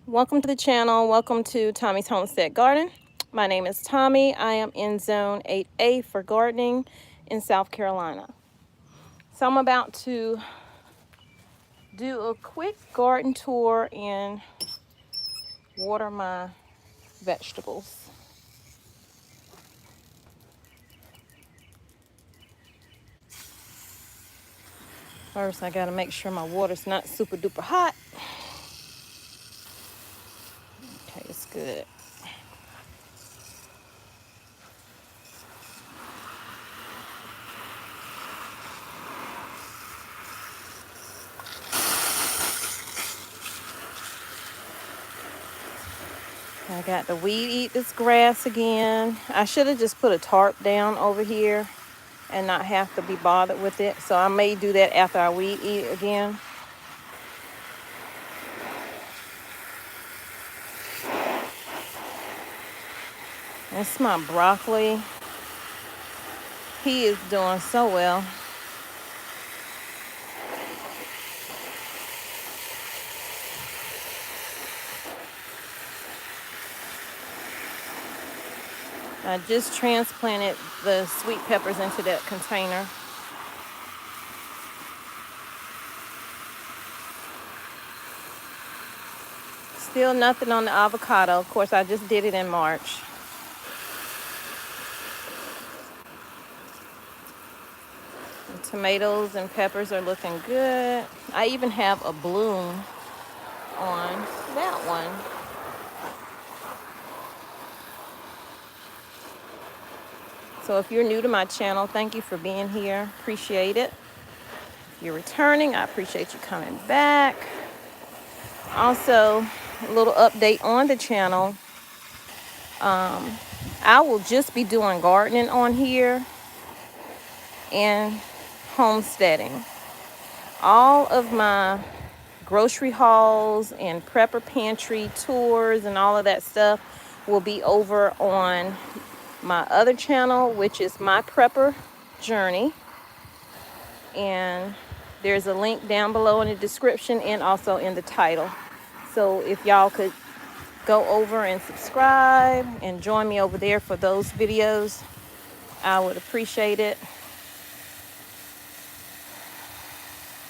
Welcome to the channel. Welcome to Tommy's Homestead Garden. My name is Tommy. I am in Zone 8A for gardening in South Carolina. So I'm about to do a quick garden tour and water my vegetables. First, I gotta make sure my water's not super duper hot. Okay, it's good. I got to weed eat this grass again. I should have just put a tarp down over here and not have to be bothered with it. So I may do that after I weed eat again. That's my broccoli. He is doing so well. I just transplanted the sweet peppers into that container. Still nothing on the avocado. Of course, I just did it in March. The tomatoes and peppers are looking good. I even have a bloom on that one. So if you're new to my channel, thank you for being here. Appreciate it. If you're returning, I appreciate you coming back. Also, a little update on the channel. I will just be doing gardening on here and homesteading. All of my grocery hauls and prepper pantry tours and all of that stuff will be over on my other channel, which is My Prepper Journey. And there's a link down below in the description and also in the title. So if y'all could go over and subscribe and join me over there for those videos, I would appreciate it.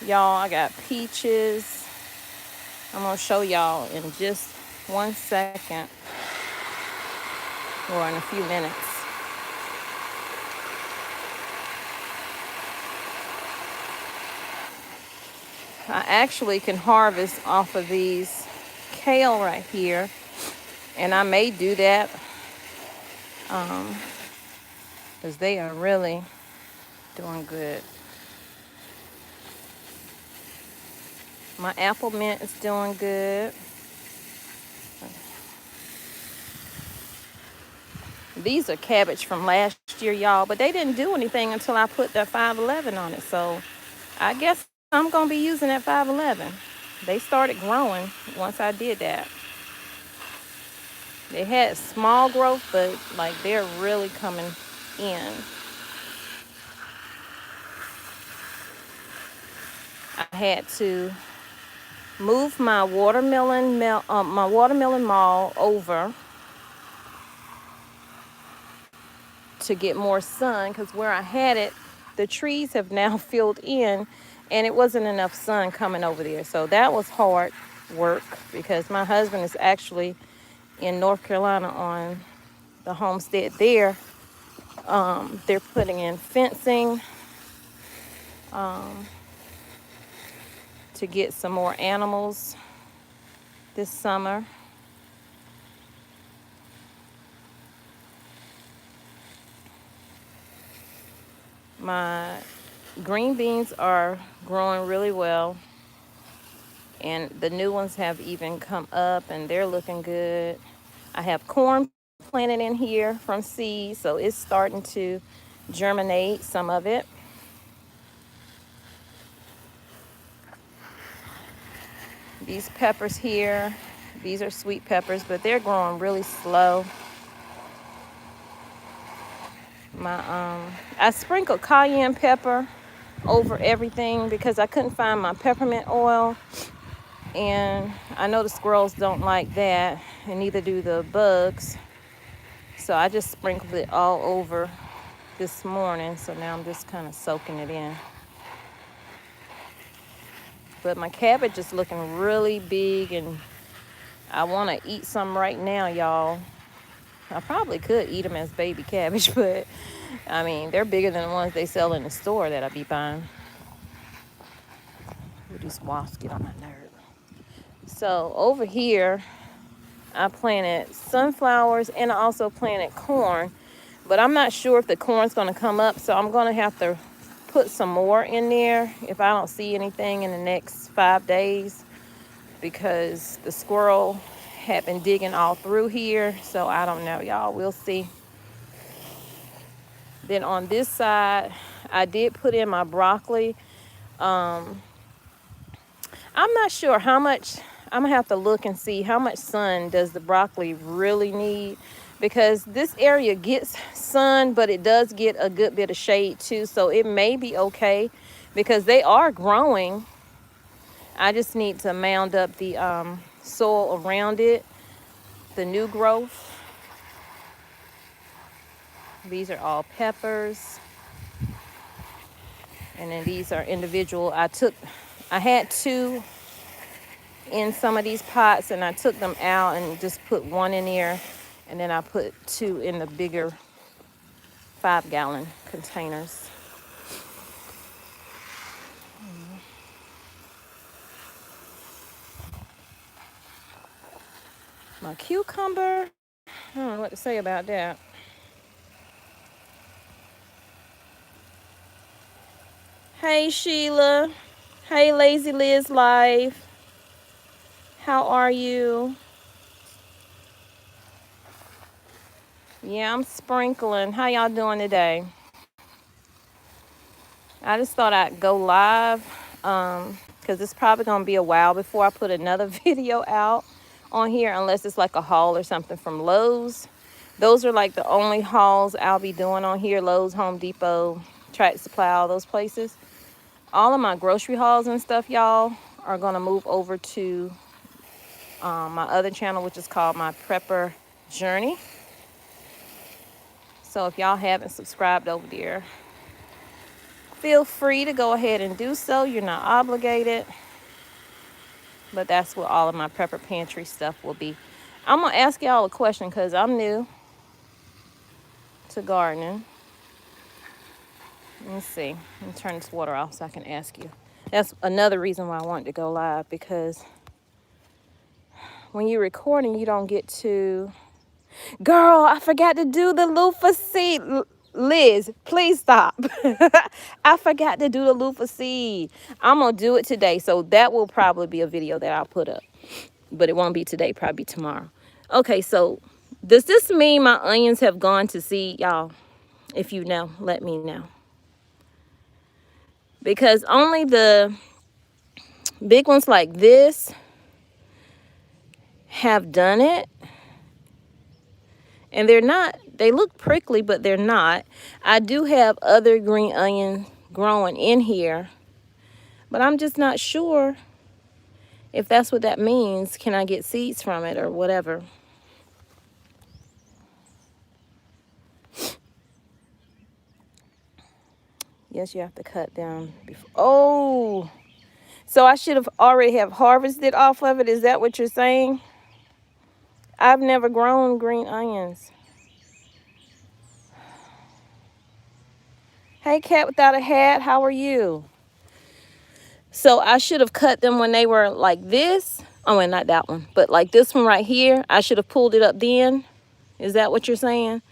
Y'all, I got peaches. I'm gonna show y'all in just 1 second or in a few minutes. I actually can harvest off of these kale right here, and I may do that because they are really doing good. My apple mint is doing good. These are cabbage from last year, y'all, but they didn't do anything until I put that 511 on it. So I guess I'm going to be using that 511. They started growing once I did that. They had small growth, but like they're really coming in. I had to move my watermelon maul over to get more sun, because where I had it, the trees have now filled in and it wasn't enough sun coming over there. So that was hard work because my husband is actually in North Carolina on the homestead there. They're putting in fencing to get some more animals this summer. My green beans are growing really well, and the new ones have even come up and they're looking good. I have corn planted in here from seed, so it's starting to germinate, some of it. These peppers here, these are sweet peppers, but they're growing really slow. I sprinkled cayenne pepper over everything because I couldn't find my peppermint oil, And I know the squirrels don't like that, and neither do the bugs. So I just sprinkled it all over this morning. So now I'm just kind of soaking it in. But my cabbage is looking really big, and I want to eat some right now, y'all. I probably could eat them as baby cabbage, but I mean, they're bigger than the ones they sell in the store that I be buying. These wasps get on my nerve. So over here, I planted sunflowers and I also planted corn, but I'm not sure if the corn's going to come up, so I'm going to have to put some more in there if I don't see anything in the next 5 days, because the squirrel had been digging all through here. So I don't know, y'all. We'll see. Then on this side, I did put in my broccoli. I'm not sure how much. I'm gonna have to look and see how much sun does the broccoli really need, because this area gets sun, but it does get a good bit of shade too. So it may be okay because they are growing. I just need to mound up the soil around it, the new growth. These are all peppers. And then these are individual. I had 2 in some of these pots, and I took them out and just put 1 in there. And then I put 2 in the bigger 5-gallon containers. My cucumber, I don't know what to say about that. Hey, Sheila. Hey, Lazy Liz Life. How are you? Yeah, I'm sprinkling. How y'all doing today? I just thought I'd go live because it's probably going to be a while before I put another video out on here, unless it's like a haul or something from Lowe's. Those are like the only hauls I'll be doing on here. Lowe's, Home Depot, Tractor Supply, all those places. All of my grocery hauls and stuff, y'all, are going to move over to my other channel, which is called My Prepper Journey. So if y'all haven't subscribed over there, feel free to go ahead and do so. You're not obligated. But that's what all of my prepper pantry stuff will be. I'm going to ask y'all a question because I'm new to gardening. Let me see. Let me turn this water off so I can ask you. That's another reason why I wanted to go live, because when you're recording, you don't get to... Girl, I forgot to do the loofah seed. Liz, please stop. I forgot to do the loofah seed. I'm going to do it today. So that will probably be a video that I'll put up. But it won't be today, probably tomorrow. Okay, so does this mean my onions have gone to seed, y'all? If you know, let me know. Because only the big ones like this have done it. And they're not, they look prickly, but they're not. I do have other green onions growing in here, but I'm just not sure if that's what that means. Can I get seeds from it or whatever? Yes, you have to cut down before. Oh, so I should have already have harvested off of it. Is that what you're saying? I've never grown green onions. Hey, cat without a hat, how are you? So I should have cut them when they were like this. Oh, and not that one, but like this one right here. I should have pulled it up then. Is that what you're saying?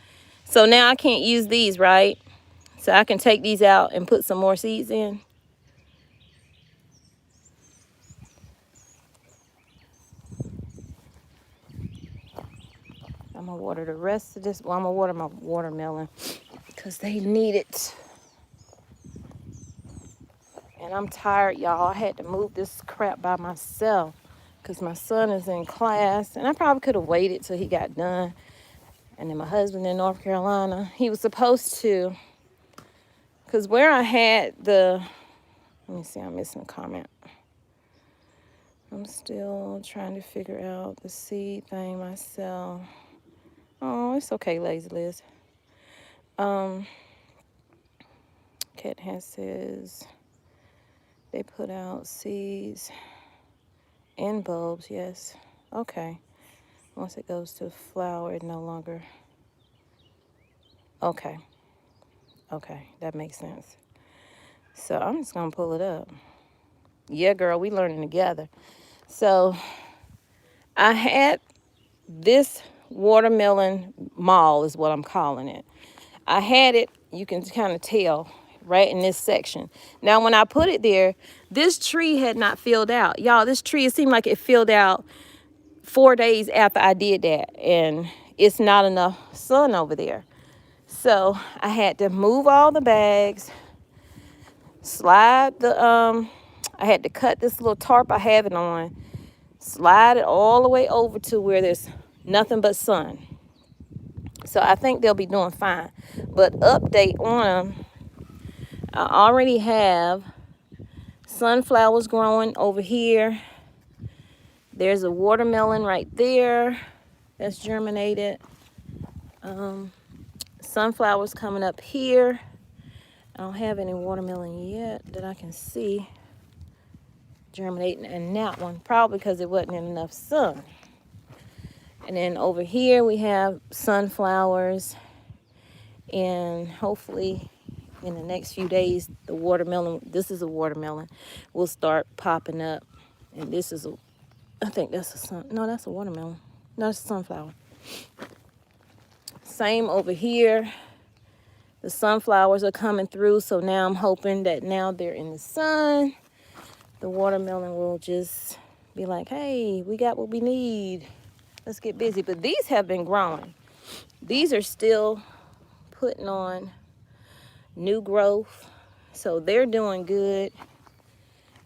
So now I can't use these, right? So I can take these out and put some more seeds in. I'm gonna water the rest of this. Well, I'm gonna water my watermelon because they need it. And I'm tired, y'all. I had to move this crap by myself because my son is in class. And I probably could have waited till he got done. And then my husband in North Carolina, he was supposed to, because where I had the, let me see, I'm missing a comment. I'm still trying to figure out the seed thing myself. Oh, it's okay, Lazy Liz. Cat has says they put out seeds and bulbs, yes. Okay. Once it goes to flower, it no longer. Okay. Okay, that makes sense. So I'm just gonna pull it up. Yeah, girl, we learning together. So I had this watermelon mall is what I'm calling it. I had it, you can kind of tell, right in this section. Now, when I put it there, this tree had not filled out. Y'all, this tree, it seemed like it filled out 4 days after I did that. And it's not enough sun over there. So I had to move all the bags, slide the, I had to cut this little tarp I have it on, slide it all the way over to where there's nothing but sun. So I think they'll be doing fine. But update on them, I already have sunflowers growing over here. There's a watermelon right there that's germinated. Sunflowers coming up here. I don't have any watermelon yet that I can see germinating in that one, probably because it wasn't in enough sun. And then over here we have sunflowers, and hopefully in the next few days the watermelon, this is a watermelon, will start popping up. And this is a, I think that's that's a watermelon. No, that's a sunflower. Same over here. The sunflowers are coming through, so now I'm hoping that now they're in the sun, the watermelon will just be like, hey, we got what we need. Let's get busy. But these have been growing. These are still putting on new growth, so they're doing good.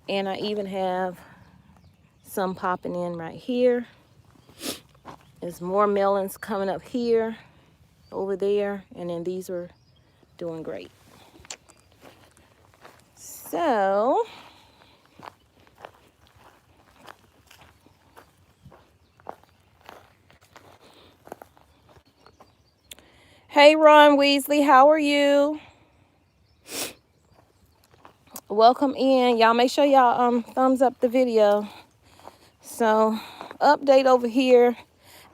And I even have some popping in right here. There's more melons coming up here, over there, and then these are doing great. So hey Ron Weasley, how are you? Welcome in. Y'all make sure y'all thumbs up the video. So update over here.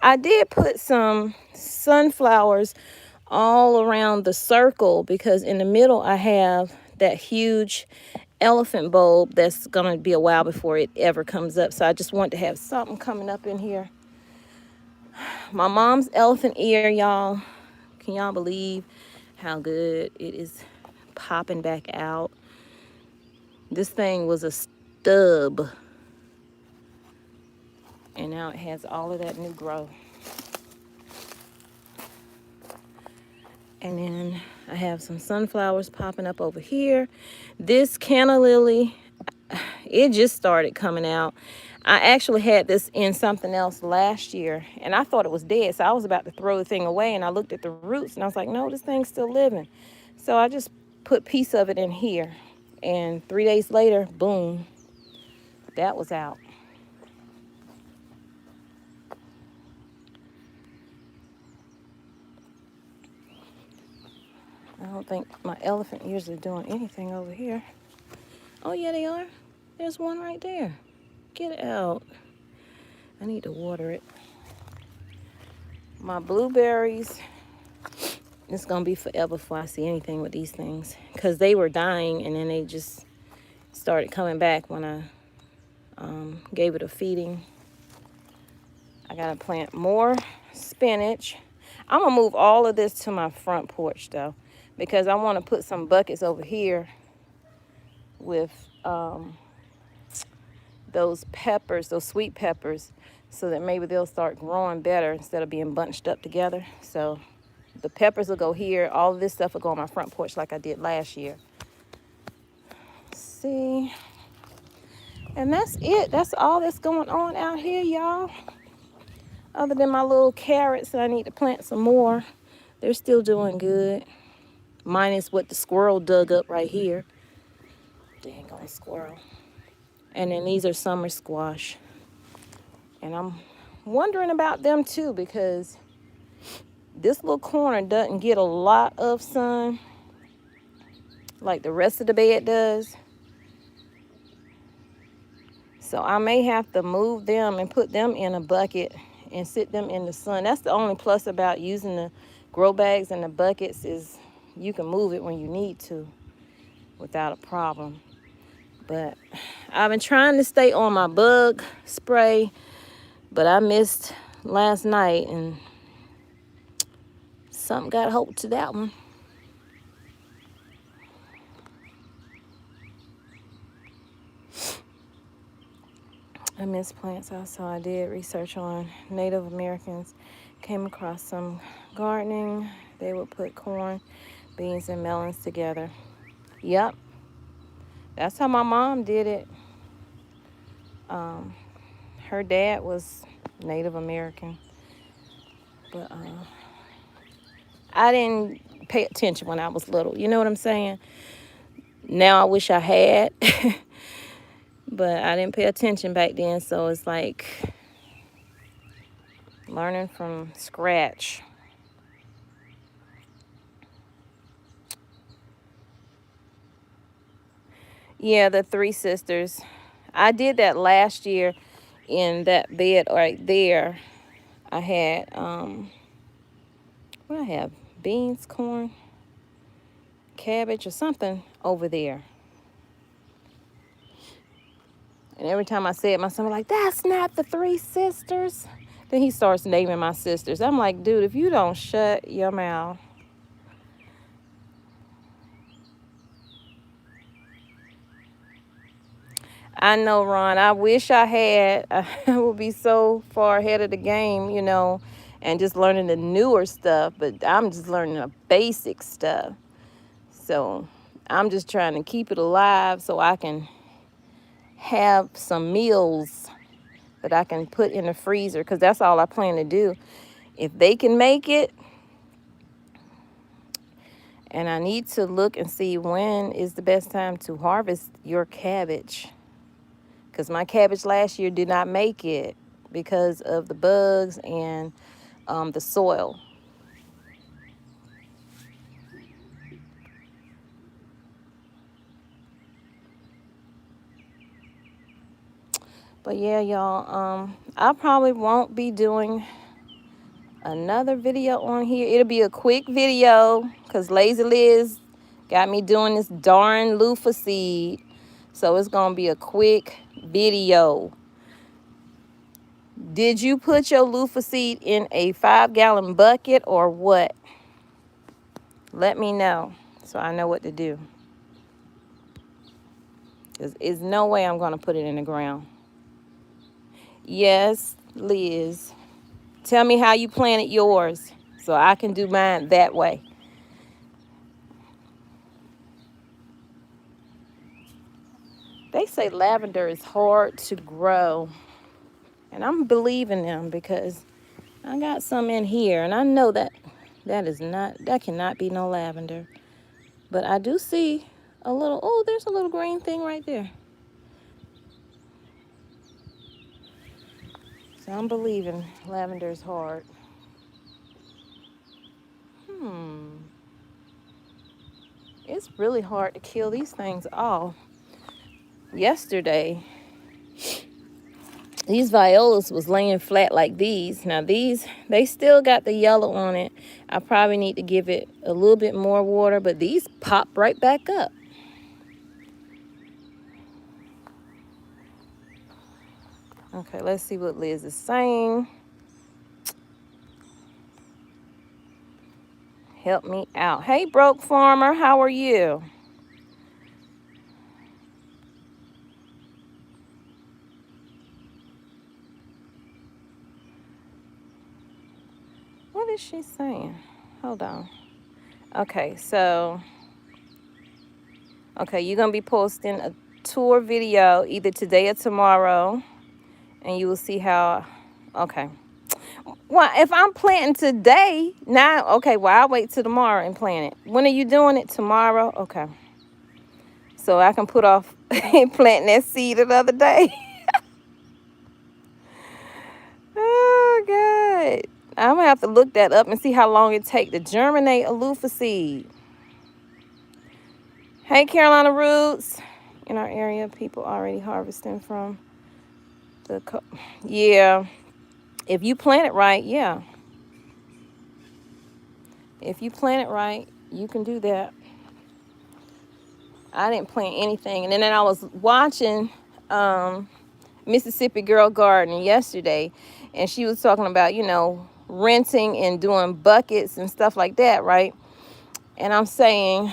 I did put some sunflowers all around the circle because in the middle I have that huge elephant bulb that's gonna be a while before it ever comes up. So I just want to have something coming up in here. My mom's elephant ear, y'all. Can y'all believe how good it is popping back out? This thing was a stub, and now it has all of that new growth. And then I have some sunflowers popping up over here. This canna lily, it just started coming out. I actually had this in something else last year, and I thought it was dead, so I was about to throw the thing away, and I looked at the roots, and I was like, no, this thing's still living. So I just put a piece of it in here, and 3 days later, boom, that was out. I don't think my elephant ears are doing anything over here. Oh, yeah, they are. There's one right there. Get it out. I need to water it. My blueberries, it's going to be forever before I see anything with these things. Because they were dying, and then they just started coming back when I gave it a feeding. I got to plant more spinach. I'm going to move all of this to my front porch, though, because I want to put some buckets over here with those peppers, those sweet peppers, so that maybe they'll start growing better instead of being bunched up together. So the peppers will go here. All of this stuff will go on my front porch like I did last year. See? And that's it. That's all that's going on out here, y'all. Other than my little carrots that I need to plant some more. They're still doing good. Minus what the squirrel dug up right here. Dang on squirrel. And then these are summer squash. And I'm wondering about them too, because this little corner doesn't get a lot of sun like the rest of the bed does. So I may have to move them and put them in a bucket and sit them in the sun. That's the only plus about using the grow bags and the buckets, is you can move it when you need to without a problem. But I've been trying to stay on my bug spray, but I missed last night and something got hold to that one. I miss plants also. I did research on Native Americans. Came across some gardening. They would put corn, beans, and melons together. Yep. That's how my mom did it. Her dad was Native American. But I didn't pay attention when I was little. You know what I'm saying? Now I wish I had. But I didn't pay attention back then. So it's like learning from scratch. Yeah, the three sisters. I did that last year in that bed right there. I had, what I have? Beans, corn, cabbage, or something over there. And every time I say it, my son was like, that's not the three sisters. Then he starts naming my sisters. I'm like, dude, if you don't shut your mouth. I know, Ron. I wish I had. I would be so far ahead of the game, you know, and just learning the newer stuff. But I'm just learning the basic stuff. So I'm just trying to keep it alive so I can have some meals that I can put in the freezer, because that's all I plan to do. If they can make it, and I need to look and see when is the best time to harvest your cabbage. Because my cabbage last year did not make it because of the bugs and the soil. But yeah, y'all, I probably won't be doing another video on here. It'll be a quick video because Lazy Liz got me doing this darn loofah seed. So it's going to be a quick video. Did you put your loofah seed in a 5-gallon bucket or what? Let me know so I know what to do. There's no way I'm going to put it in the ground. Yes, Liz. Tell me how you planted yours so I can do mine that way. They say lavender is hard to grow. And I'm believing them because I got some in here. And I know that cannot be no lavender. But I do see a little, oh, there's a little green thing right there. So I'm believing lavender is hard. It's really hard to kill these things off. Yesterday, these violas was laying flat like these. Now these, they still got the yellow on it. I probably need to give it a little bit more water, but these pop right back up. Okay, let's see what Liz is saying. Help me out. Hey, Broke Farmer, how are you? What is she saying? Hold on. Okay, so, okay, you're going to be posting a tour video either today or tomorrow, and you will see how, okay. Well, if I'm planting today, now, okay, well, I'll wait till tomorrow and plant it. When are you doing it? Tomorrow? Okay. So I can put off planting that seed the other day. Oh, God. I'm going to have to look that up and see how long it takes to germinate a loofah seed. Hey, Carolina Roots. In our area, people already harvesting from the... Yeah. If you plant it right, yeah. If you plant it right, you can do that. I didn't plant anything. And then I was watching Mississippi Girl Garden yesterday, and she was talking about, renting and doing buckets and stuff like that, right? And I'm saying,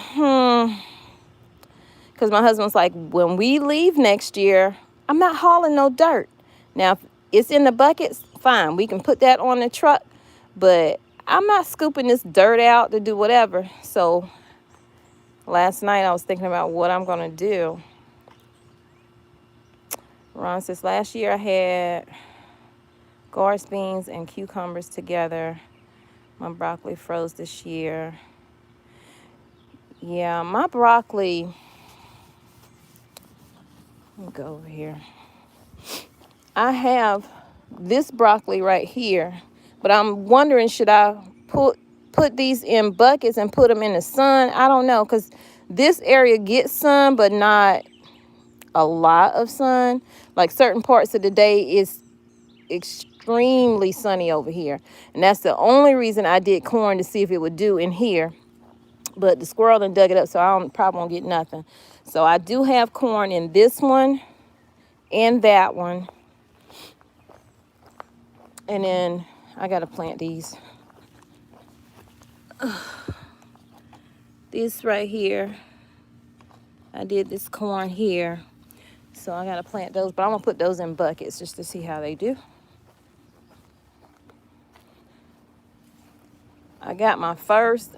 because my husband's like, when we leave next year, I'm not hauling no dirt. Now, if it's in the buckets, fine. We can put that on the truck, but I'm not scooping this dirt out to do whatever. So last night I was thinking about what I'm going to do. Ron says, last year I had gourd beans and cucumbers together. My broccoli froze this year. Yeah, my broccoli... Let me go over here. I have this broccoli right here, but I'm wondering, should I put these in buckets and put them in the sun? I don't know, because this area gets sun, but not a lot of sun. Like certain parts of the day is extremely sunny over here, and that's the only reason I did corn, to see if it would do in here. But the squirrel done dug it up, so I probably won't get nothing. So I do have corn in this one and that one. And then I got to plant these. This right here. I did this corn here. So I got to plant those. But I'm going to put those in buckets just to see how they do. I got my first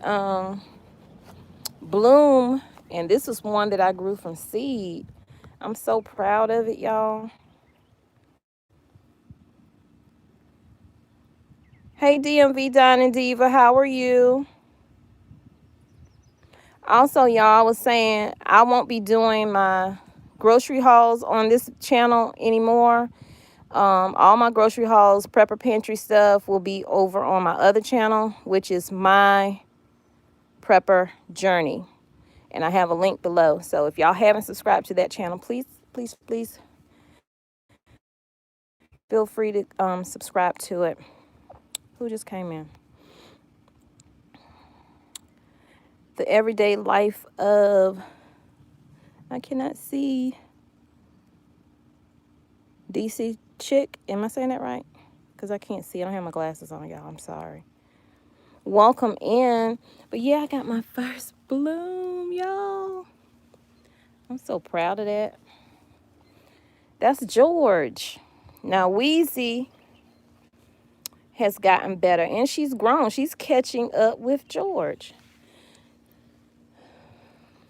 bloom. And this is one that I grew from seed. I'm so proud of it, y'all. Hey, DMV Don and Diva, how are you? Also, y'all, I was saying I won't be doing my grocery hauls on this channel anymore. All my grocery hauls, prepper pantry stuff will be over on my other channel, which is My Prepper Journey. And I have a link below. So if y'all haven't subscribed to that channel, please, please, please feel free to subscribe to it. Who just came in? The everyday life of... I cannot see... DC Chick. Am I saying that right? Because I can't see. I don't have my glasses on, y'all. I'm sorry. Welcome in. But yeah, I got my first bloom, y'all. I'm so proud of that. That's George. Now, Wheezy has gotten better, and she's grown. She's catching up with George.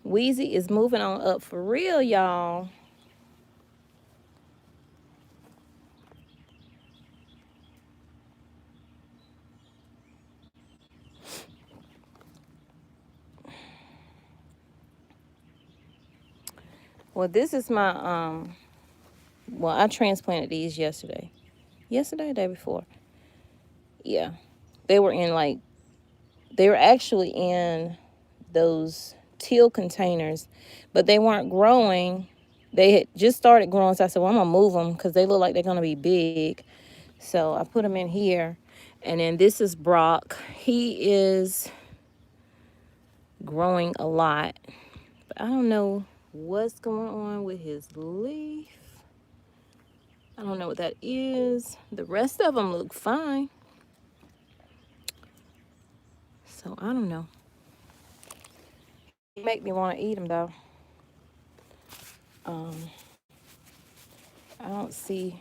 Wheezy is moving on up for real, y'all. Well, this is my, well, I transplanted these yesterday. Yesterday or the day before? Yeah. They were actually in those teal containers, but they weren't growing. They had just started growing, so I said, well, I'm going to move them because they look like they're going to be big. So I put them in here. And then this is Brock. He is growing a lot, but I don't know what's going on with his leaf. I don't know what that is. The rest of them look fine. So I don't know. It make me want to eat them though. I don't see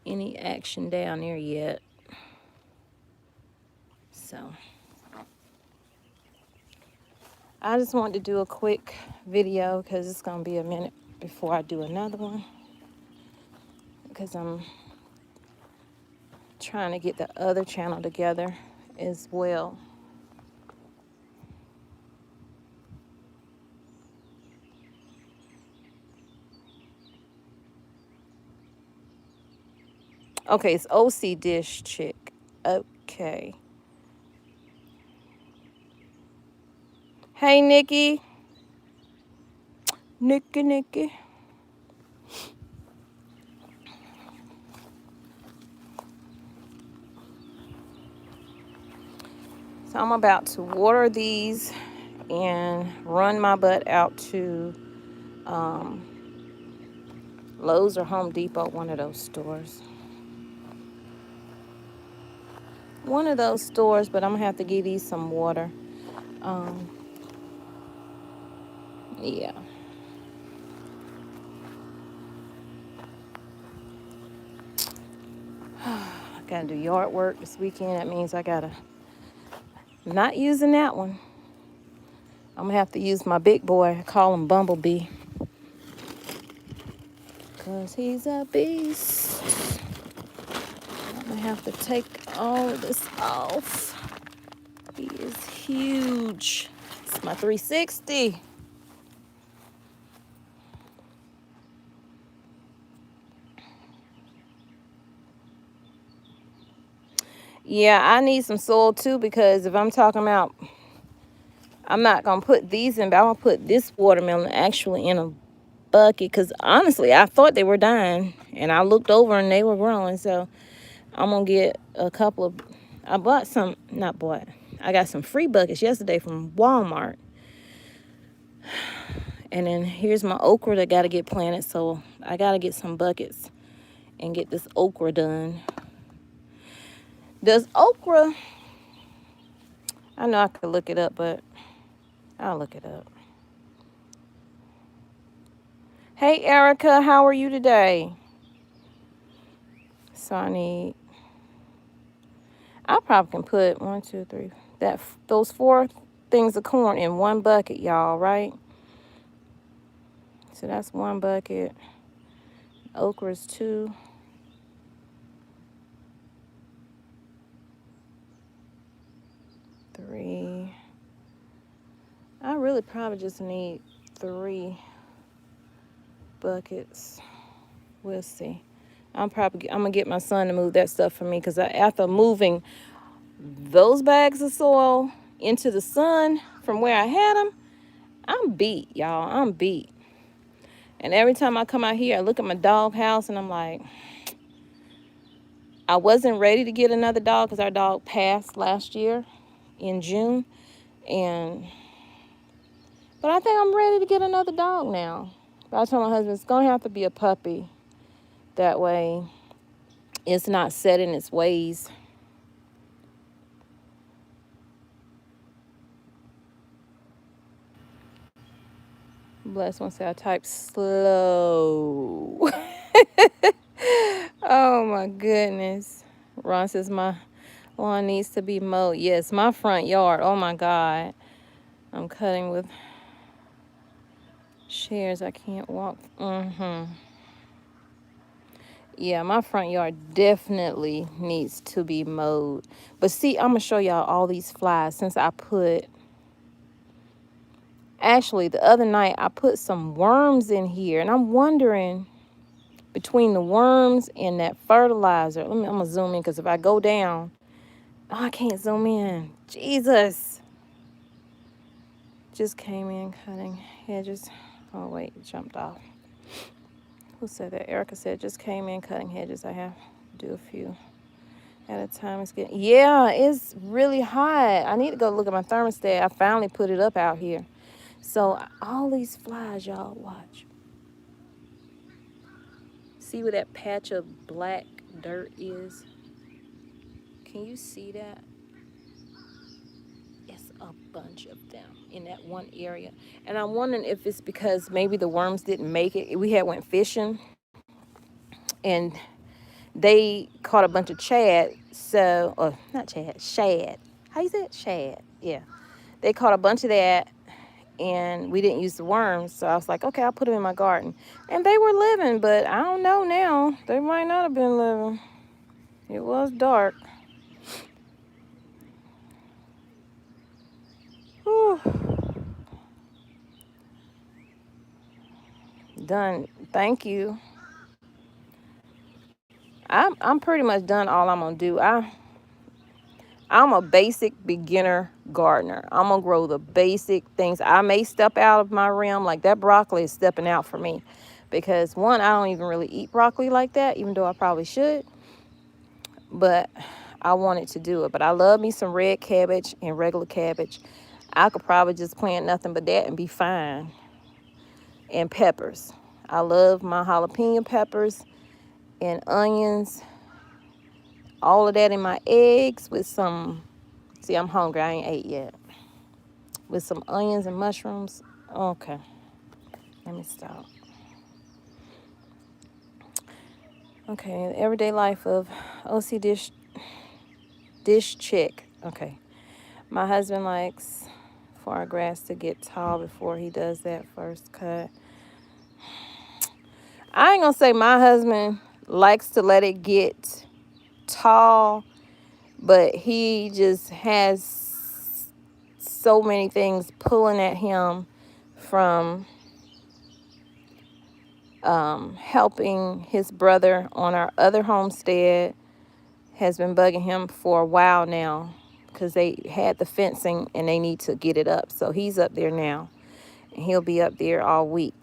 any action down there yet. So I just wanted to do a quick video because it's going to be a minute before I do another one, because I'm trying to get the other channel together as well. Okay, it's OC Dish Chick. Okay. Hey, Nikki. Nikki. So I'm about to water these and run my butt out to Lowe's or Home Depot, one of those stores. One of those stores, but I'm going to have to give these some water. Yeah. I got to do yard work this weekend. That means I got to... Not using that one. I'm going to have to use my big boy. I call him Bumblebee. Because he's a beast. I'm going to have to take all of this off. He is huge. It's my 360. Yeah, I need some soil too, because if I'm talking about, I'm not going to put these in, but I'm going to put this watermelon actually in a bucket, because honestly, I thought they were dying, and I looked over and they were growing. So I'm going to get a couple of, I got some free buckets yesterday from Walmart. And then here's my okra that got to get planted, so I got to get some buckets and get this okra done. Does okra, I know I could look it up, but I'll look it up. Hey, Erica, how are you today? So I probably can put 1, 2, 3, those 4 things of corn in one bucket, y'all, right? So that's 1 bucket. Okra is 2. Three. I really probably just need 3 buckets. We'll see. I'm gonna get my son to move that stuff for me, because after moving those bags of soil into the sun from where I had them, I'm beat, y'all. I'm beat. And every time I come out here, I look at my dog house and I'm like, I wasn't ready to get another dog because our dog passed last year in June. But I think I'm ready to get another dog now. But I told my husband it's going to have to be a puppy. That way it's not set in its ways. Bless one say I type slow. Oh my goodness. Ron says my lawn needs to be mowed. Yes, my front yard. Oh my God. I'm cutting with shears. I can't walk. Yeah, my front yard definitely needs to be mowed. But see, I'm going to show y'all all these flies since I put... Actually, the other night I put some worms in here. And I'm wondering, between the worms and that fertilizer... I'm going to zoom in, because if I go down... Oh, I can't zoom in. Jesus. Just came in cutting hedges. Oh, wait, it jumped off. Who said that? Erica said, just came in cutting hedges. I have to do a few at a time. It's really hot. I need to go look at my thermostat. I finally put it up out here. So all these flies, y'all, watch. See where that patch of black dirt is? Can you see that? It's a bunch of them in that one area. And I'm wondering if it's because maybe the worms didn't make it. We went fishing and they caught a bunch of shad. Shad. How you say it? Shad. Yeah. They caught a bunch of that, and we didn't use the worms. So I was like, okay, I'll put them in my garden. And they were living, but I don't know now. They might not have been living. It was dark. Whew. Done. Thank you. I'm pretty much done all I'm gonna do. I'm a basic beginner gardener. I'm gonna grow the basic things. I may step out of my realm, like that broccoli is stepping out for me, because one, I don't even really eat broccoli like that, even though I probably should. But I wanted to do it. But I love me some red cabbage and regular cabbage. I could probably just plant nothing but that and be fine. And peppers. I love my jalapeno peppers and onions. All of that in my eggs with some. See, I'm hungry. I ain't ate yet. With some onions and mushrooms. Okay. Let me stop. Okay. The everyday life of OC dish chick. Okay. My husband likes for our grass to get tall before he does that first cut. I ain't gonna say my husband likes to let it get tall, but he just has so many things pulling at him from helping his brother on our other homestead. Has been bugging him for a while now because they had the fencing and they need to get it up. So he's up there now, and he'll be up there all week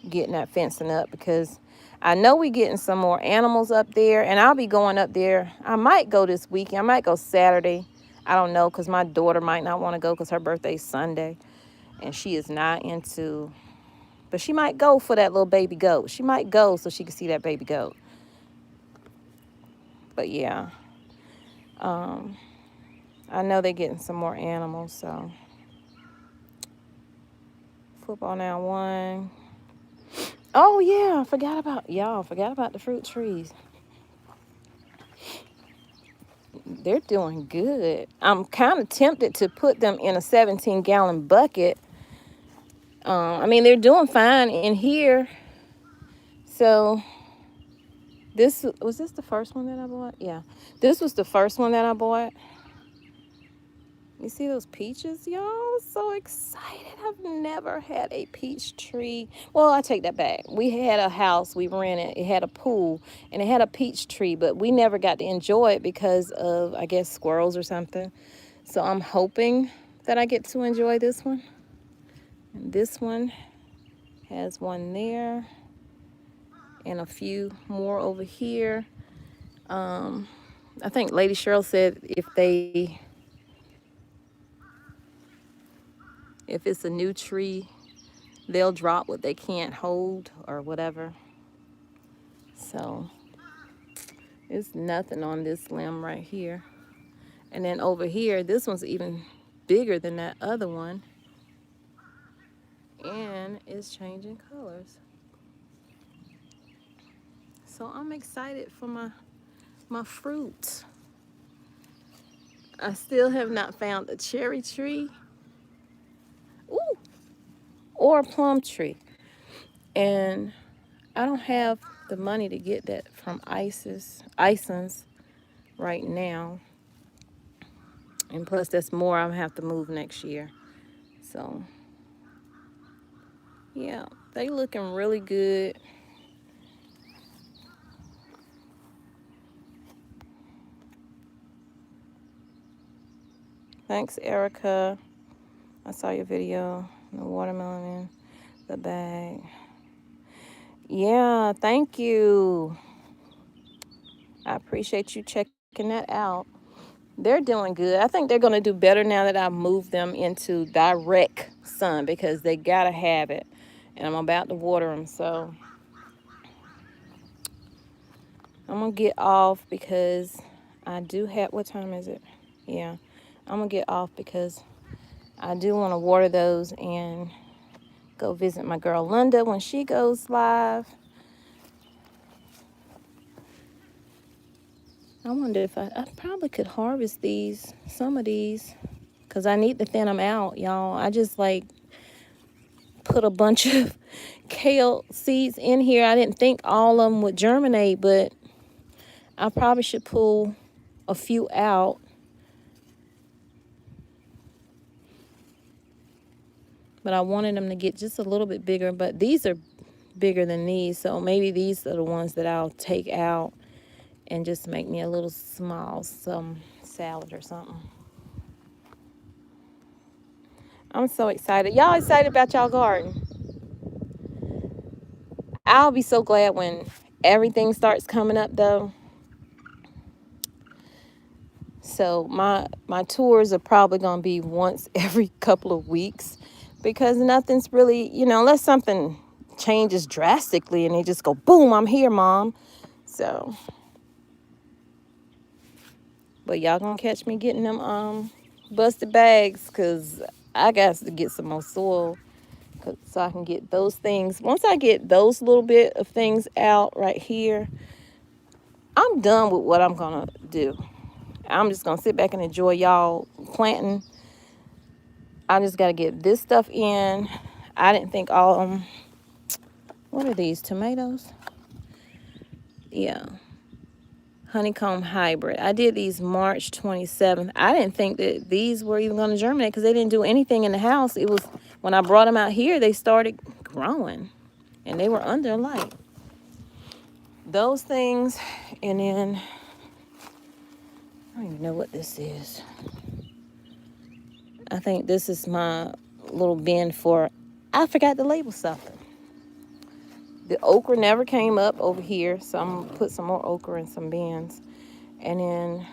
getting that fencing up, because I know we getting some more animals up there, and I'll be going up there. I might go this weekend. I might go Saturday. I don't know, because my daughter might not want to go because her birthday's Sunday, and she is not into, but she might go for that little baby goat. She might go so she can see that baby goat. But yeah, I know they're getting some more animals, so. Football now won. Oh yeah, forgot about the fruit trees. They're doing good. I'm kind of tempted to put them in a 17-gallon bucket. I mean, they're doing fine in here. So this the first one that I bought? Yeah, this was the first one that I bought. You see those peaches, y'all? So excited. I've never had a peach tree. Well, I take that back. We had a house we rented. It had a pool, and it had a peach tree, but we never got to enjoy it because of, I guess, squirrels or something. So I'm hoping that I get to enjoy this one. And this one has one there and a few more over here. I think Lady Cheryl said if it's a new tree, they'll drop what they can't hold or whatever. So it's nothing on this limb right here. And then over here, this one's even bigger than that other one. And it's changing colors. So I'm excited for my fruit. I still have not found a cherry tree. Ooh, or a plum tree. And I don't have the money to get that from Ison's right now. And plus, that's more I'm gonna have to move next year. So, yeah, they looking really good. Thanks, Erica. I saw your video. The watermelon in the bag. Yeah, thank you. I appreciate you checking that out. They're doing good. I think they're going to do better now that I've moved them into direct sun, because they got to have it. And I'm about to water them, so I'm going to get off because I do have, what time is it? Yeah, I'm going to get off because I do want to water those and go visit my girl Linda when she goes live. I wonder if I probably could harvest some of these, because I need to thin them out, y'all. I just put a bunch of kale seeds in here. I didn't think all of them would germinate, but I probably should pull a few out. But I wanted them to get just a little bit bigger. But these are bigger than these. So maybe these are the ones that I'll take out and just make me a little small salad or something. I'm so excited. Y'all excited about y'all garden? I'll be so glad when everything starts coming up though. So my tours are probably going to be once every couple of weeks because nothing's really, unless something changes drastically and they just go, boom, I'm here, Mom. So, but y'all going to catch me getting them busted bags because I got to get some more soil so I can get those things. Once I get those little bit of things out right here, I'm done with what I'm going to do. I'm just going to sit back and enjoy y'all planting. I just got to get this stuff in. I didn't think all, what are these, tomatoes? Yeah. Honeycomb hybrid. I did these March 27th. I didn't think that these were even going to germinate because they didn't do anything in the house. It was, when I brought them out here, they started growing. And they were under light. Those things, and then, I don't even know what this is. I think this is my little bin for, I forgot to label something. The okra never came up over here, so I'm going to put some more okra in some bins. And then,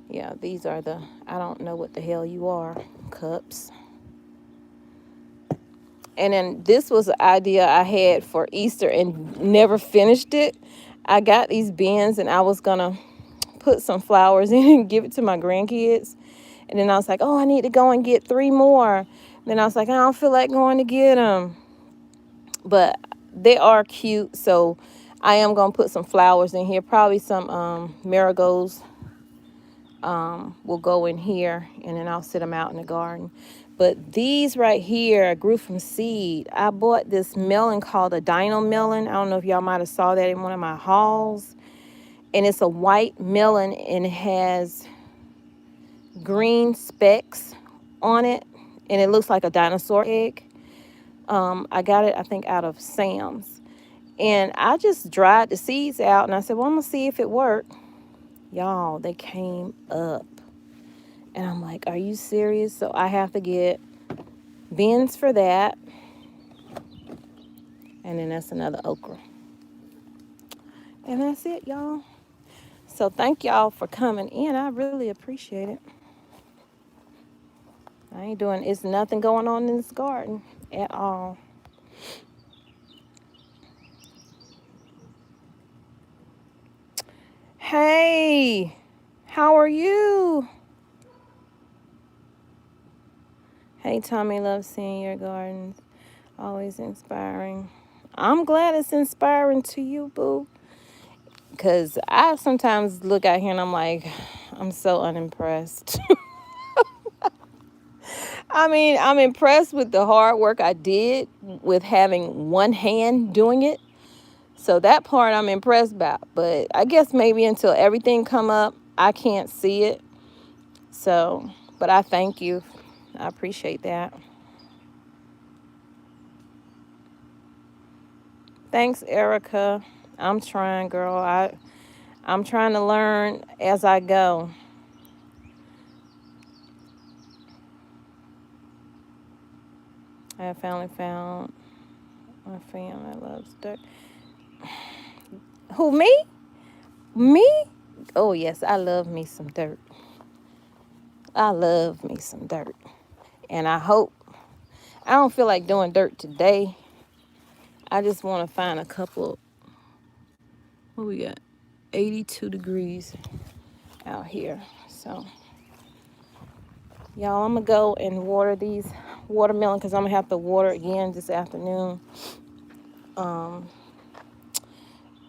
yeah, these are the, I don't know what the hell you are, cups. And then this was an idea I had for Easter and never finished it. I got these bins and I was going to put some flowers in and give it to my grandkids. And then I was like, oh, I need to go and get 3 more. Then I was like, I don't feel like going to get them. But they are cute, so I am going to put some flowers in here. Probably some marigolds will go in here, and then I'll sit them out in the garden. But these right here I grew from seed. I bought this melon called a Dino Melon. I don't know if y'all might have saw that in one of my hauls. And it's a white melon, and it has green specks on it, and it looks like a dinosaur egg. I got it, I think, out of Sam's. And I just dried the seeds out, and I said, well, I'm going to see if it worked. Y'all, they came up. And I'm like, are you serious? So I have to get bins for that. And then that's another okra. And that's it, y'all. So thank y'all for coming in. I really appreciate it. It's nothing going on in this garden at all. Hey, how are you? Hey, Tommy, love seeing your gardens. Always inspiring. I'm glad it's inspiring to you, boo. Because I sometimes look out here and I'm like, I'm so unimpressed. I mean, I'm impressed with the hard work I did with having one hand doing it. So that part I'm impressed about. But I guess maybe until everything come up, I can't see it. So, but I thank you. I appreciate that. Thanks, Erica. I'm trying, girl. I'm trying to learn as I go. I have finally found my family that loves dirt. Who, me? Me? Oh, yes, I love me some dirt. I love me some dirt. And I don't feel like doing dirt today. I just want to find a couple, what we got? 82 degrees out here. So, y'all, I'm going to go and water these watermelon because I'm going to have to water again this afternoon.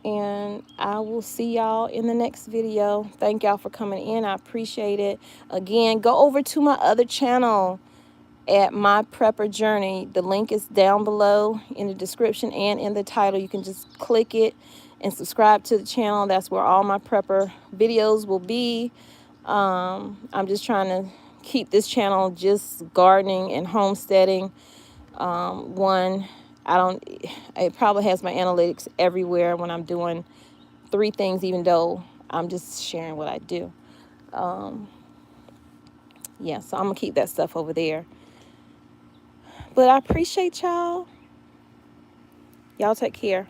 And I will see y'all in the next video. Thank y'all for coming in. I appreciate it. Again, go over to my other channel at My Prepper Journey. The link is down below in the description and in the title. You can just click it and subscribe to the channel. That's where all my prepper videos will be. I'm just trying to keep this channel just gardening and homesteading. I it probably has my analytics everywhere when I'm doing 3 things, even though I'm just sharing what I do. Yeah, so I'm gonna keep that stuff over there. But I appreciate y'all. Y'all take care.